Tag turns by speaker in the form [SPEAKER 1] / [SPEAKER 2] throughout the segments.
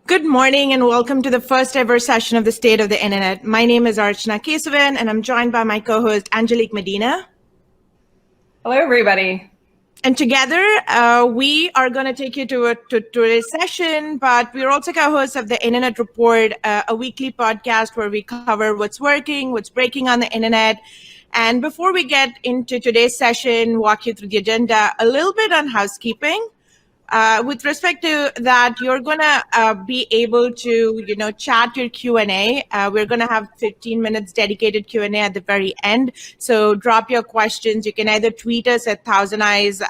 [SPEAKER 1] Good morning and welcome to the first ever session of the State of the Internet. My name is Archana Kesavan and I'm joined by my co-host Angelique Medina.
[SPEAKER 2] Hello, everybody.
[SPEAKER 1] And together we are going to take you to today's session, but we're also co-hosts of the Internet Report, a weekly podcast where we cover what's working, what's breaking on the internet. And before we get into today's session, walk you through the agenda, a little bit on housekeeping. With respect to that, you're going to be able to, chat your Q&A. We're going to have 15 minutes dedicated Q&A at the very end. So drop your questions. You can either tweet us at ThousandEyes,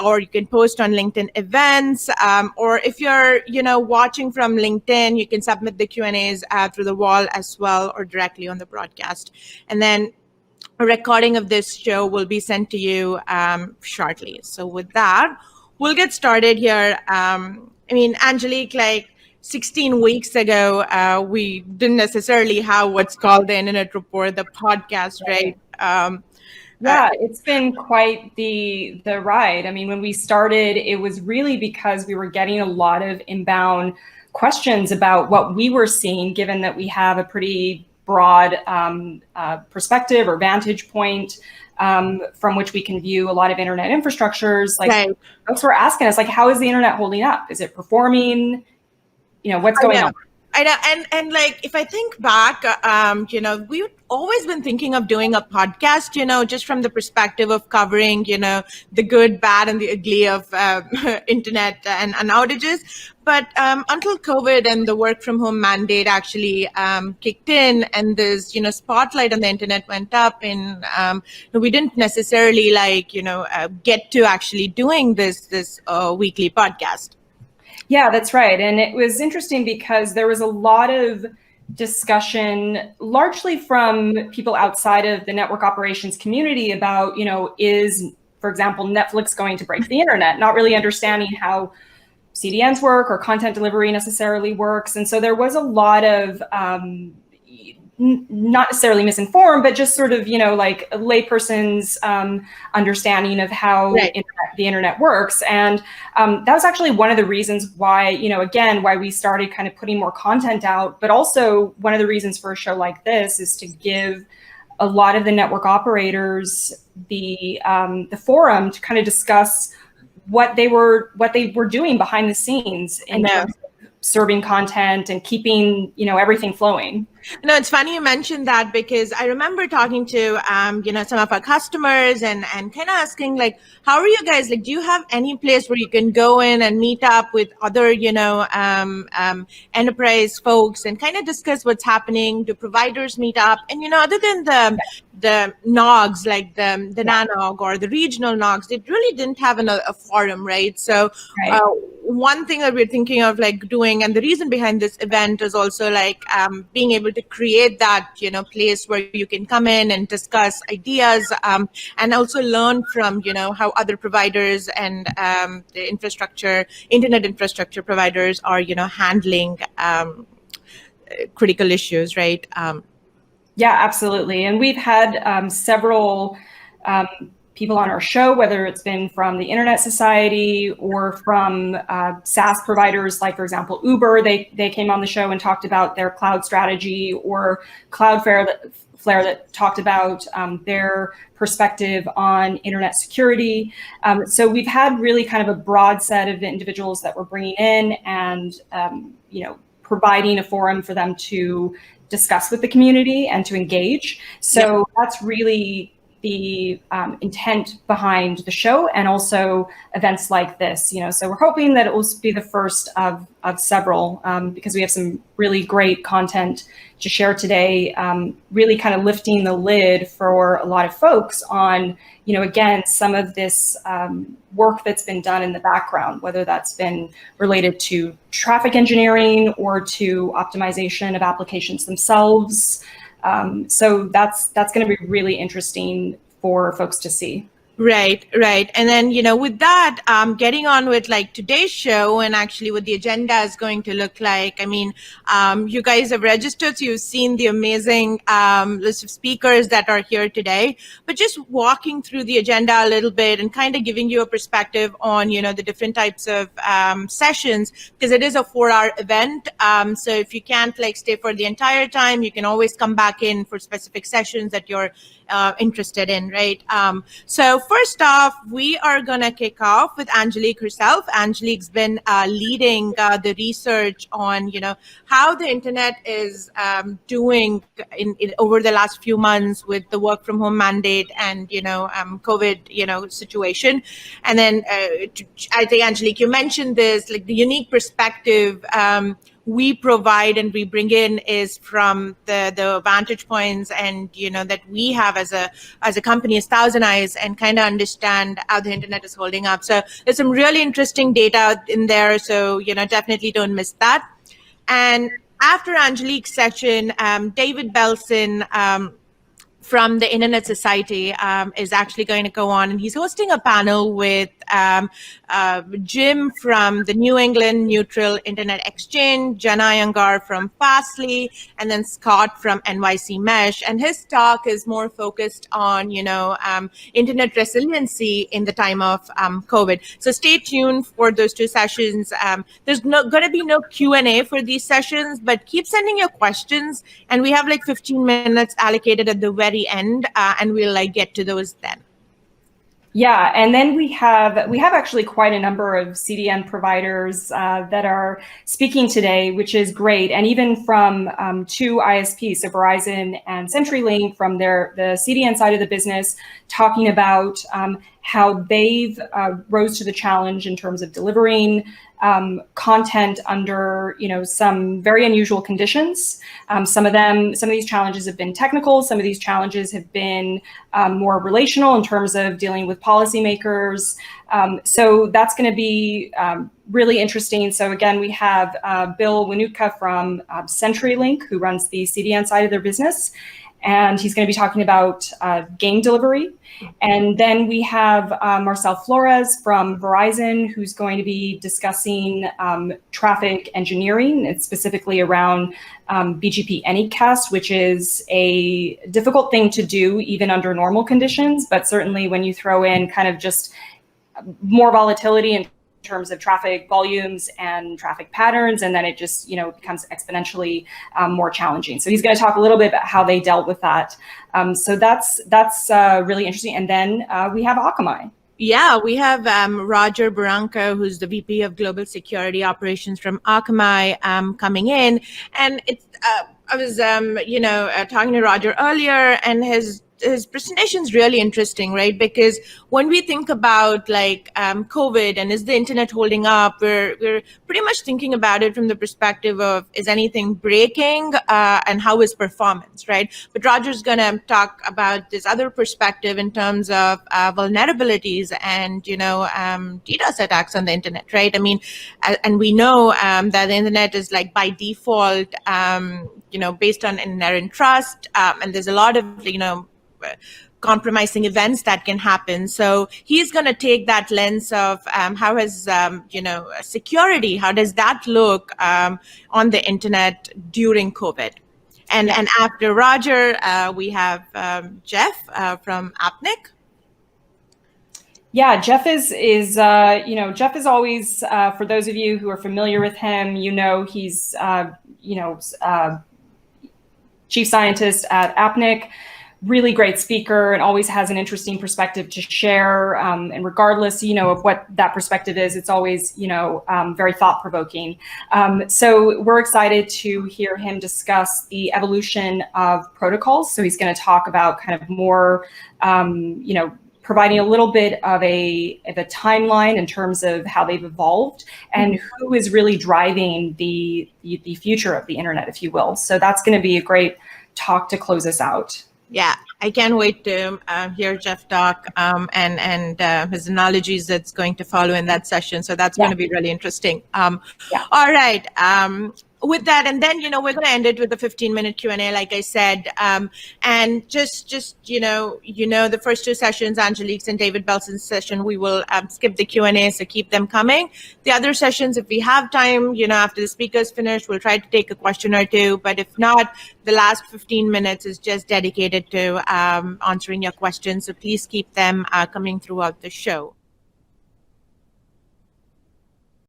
[SPEAKER 1] or you can post on LinkedIn events. Or if you're, watching from LinkedIn, you can submit the Q&As through the wall as well or directly on the broadcast. And then a recording of this show will be sent to you shortly. So with that, we'll get started here. Angelique, like 16 weeks ago, we didn't necessarily have what's called the Internet Report, the podcast, right?
[SPEAKER 2] It's been quite the ride. I mean, when we started, it was really because we were getting a lot of inbound questions about what we were seeing, given that we have a pretty broad perspective or vantage point from which we can view a lot of internet infrastructures. Like, folks were asking us, like, how is the internet holding up? Is it performing? What's going on?
[SPEAKER 1] I know. And like, if I think back, we've always been thinking of doing a podcast, just from the perspective of covering, the good, bad, and the ugly of internet and outages. But until COVID and the work from home mandate actually kicked in and this, spotlight on the internet went up, and we didn't necessarily get to actually doing this weekly podcast.
[SPEAKER 2] Yeah, that's right. And it was interesting because there was a lot of discussion, largely from people outside of the network operations community about, is, for example, Netflix going to break the internet, not really understanding how CDNs work or content delivery necessarily works. And so there was a lot of not necessarily misinformed, but just sort of, like a layperson's understanding of how the internet works. And that was actually one of the reasons why, again, why we started kind of putting more content out. But also one of the reasons for a show like this is to give a lot of the network operators the forum to kind of discuss what they were doing behind the scenes in terms of serving content and keeping, everything flowing.
[SPEAKER 1] No, it's funny you mentioned that because I remember talking to, some of our customers and kind of asking, like, how are you guys? Like, do you have any place where you can go in and meet up with other, enterprise folks and kind of discuss what's happening? Do providers meet up? And, other than the NOGs, like the NANOG or the regional NOGs, they really didn't have a forum, right? So one thing that we're thinking of like doing, and the reason behind this event is also like being able to create that, place where you can come in and discuss ideas and also learn from, how other providers and the internet infrastructure providers are, handling critical issues, right?
[SPEAKER 2] Yeah, absolutely. And we've had several people on our show, whether it's been from the Internet Society or from SaaS providers, like, for example, Uber. They came on the show and talked about their cloud strategy, or Cloudflare that talked about their perspective on internet security. So we've had really kind of a broad set of individuals that we're bringing in and, providing a forum for them to discuss with the community and to engage. So that's really the intent behind the show, and also events like this. So we're hoping that it will be the first of several, because we have some really great content to share today, really kind of lifting the lid for a lot of folks on, again, some of this work that's been done in the background, whether that's been related to traffic engineering or to optimization of applications themselves. So that's going to be really interesting for folks to see.
[SPEAKER 1] Right, right. And then, with that, getting on with like today's show and actually what the agenda is going to look like. I mean, you guys have registered, so you've seen the amazing list of speakers that are here today, but just walking through the agenda a little bit and kind of giving you a perspective on, the different types of sessions, because it is a 4-hour event. So if you can't like stay for the entire time, you can always come back in for specific sessions that you're interested in, right? So first off, we are going to kick off with Angelique herself. Angelique's been leading the research on, how the internet is doing in over the last few months with the work from home mandate and, COVID, situation. And then I think, Angelique, you mentioned this, like the unique perspective we provide and we bring in is from the vantage points and that we have as a company, as ThousandEyes, and kind of understand how the internet is holding up. So there's some really interesting data in there, so definitely don't miss that. And after Angelique's session, David Belson from the Internet Society is actually going to go on, and he's hosting a panel with Jim from the New England Neutral Internet Exchange, Jana Iyengar from Fastly, and then Scott from NYC Mesh. And his talk is more focused on, internet resiliency in the time of COVID. So stay tuned for those two sessions. There's going to be no Q&A for these sessions, but keep sending your questions, and we have like 15 minutes allocated at the very end, and we'll like get to those then.
[SPEAKER 2] Yeah, and then we have actually quite a number of CDN providers that are speaking today, which is great. And even from two ISPs, so Verizon and CenturyLink, from the CDN side of the business, talking about how they've rose to the challenge in terms of delivering content under some very unusual conditions. Some of these challenges have been technical. Some of these challenges have been more relational in terms of dealing with policymakers. So that's going to be really interesting. So again, we have Bill Wanutka from CenturyLink, who runs the CDN side of their business. And he's going to be talking about game delivery. And then we have Marcel Flores from Verizon, who's going to be discussing traffic engineering, and specifically around BGP Anycast, which is a difficult thing to do even under normal conditions. But certainly when you throw in kind of just more volatility in terms of traffic volumes and traffic patterns, and then it just becomes exponentially more challenging. So he's going to talk a little bit about how they dealt with that. So that's really interesting. And then we have Akamai.
[SPEAKER 1] Yeah, we have Roger Barranco, who's the VP of Global Security Operations from Akamai, coming in. And it's I was talking to Roger earlier, and his presentation is really interesting, right? Because when we think about like COVID and is the internet holding up, we're pretty much thinking about it from the perspective of is anything breaking and how is performance, right? But Roger's going to talk about this other perspective in terms of vulnerabilities and DDoS attacks on the internet, right? I mean, and we know that the internet is like by default, based on inherent trust, and there's a lot of compromising events that can happen. So he's going to take that lens of how has security, how does that look on the internet during COVID? And after Roger, we have Jeff from Apnic.
[SPEAKER 2] Yeah, Jeff is Jeff is always, for those of you who are familiar with him, he's chief scientist at Apnic. Really great speaker and always has an interesting perspective to share. And regardless, of what that perspective is, it's always, very thought-provoking. So we're excited to hear him discuss the evolution of protocols. So he's going to talk about kind of more, providing a little bit of a timeline in terms of how they've evolved and who is really driving the future of the internet, if you will. So that's going to be a great talk to close us out.
[SPEAKER 1] Yeah, I can't wait to hear Jeff talk and his analogies that's going to follow in that session. So that's going to be really interesting. All right. with that, and then we're going to end it with a 15-minute Q&A, like I said, and just the first two sessions, Angelique's and David Belson's session, we will skip the Q&A, so keep them coming. The other sessions, if we have time, after the speakers finish, we'll try to take a question or two, but if not, the last 15 minutes is just dedicated to answering your questions, so please keep them coming throughout the show.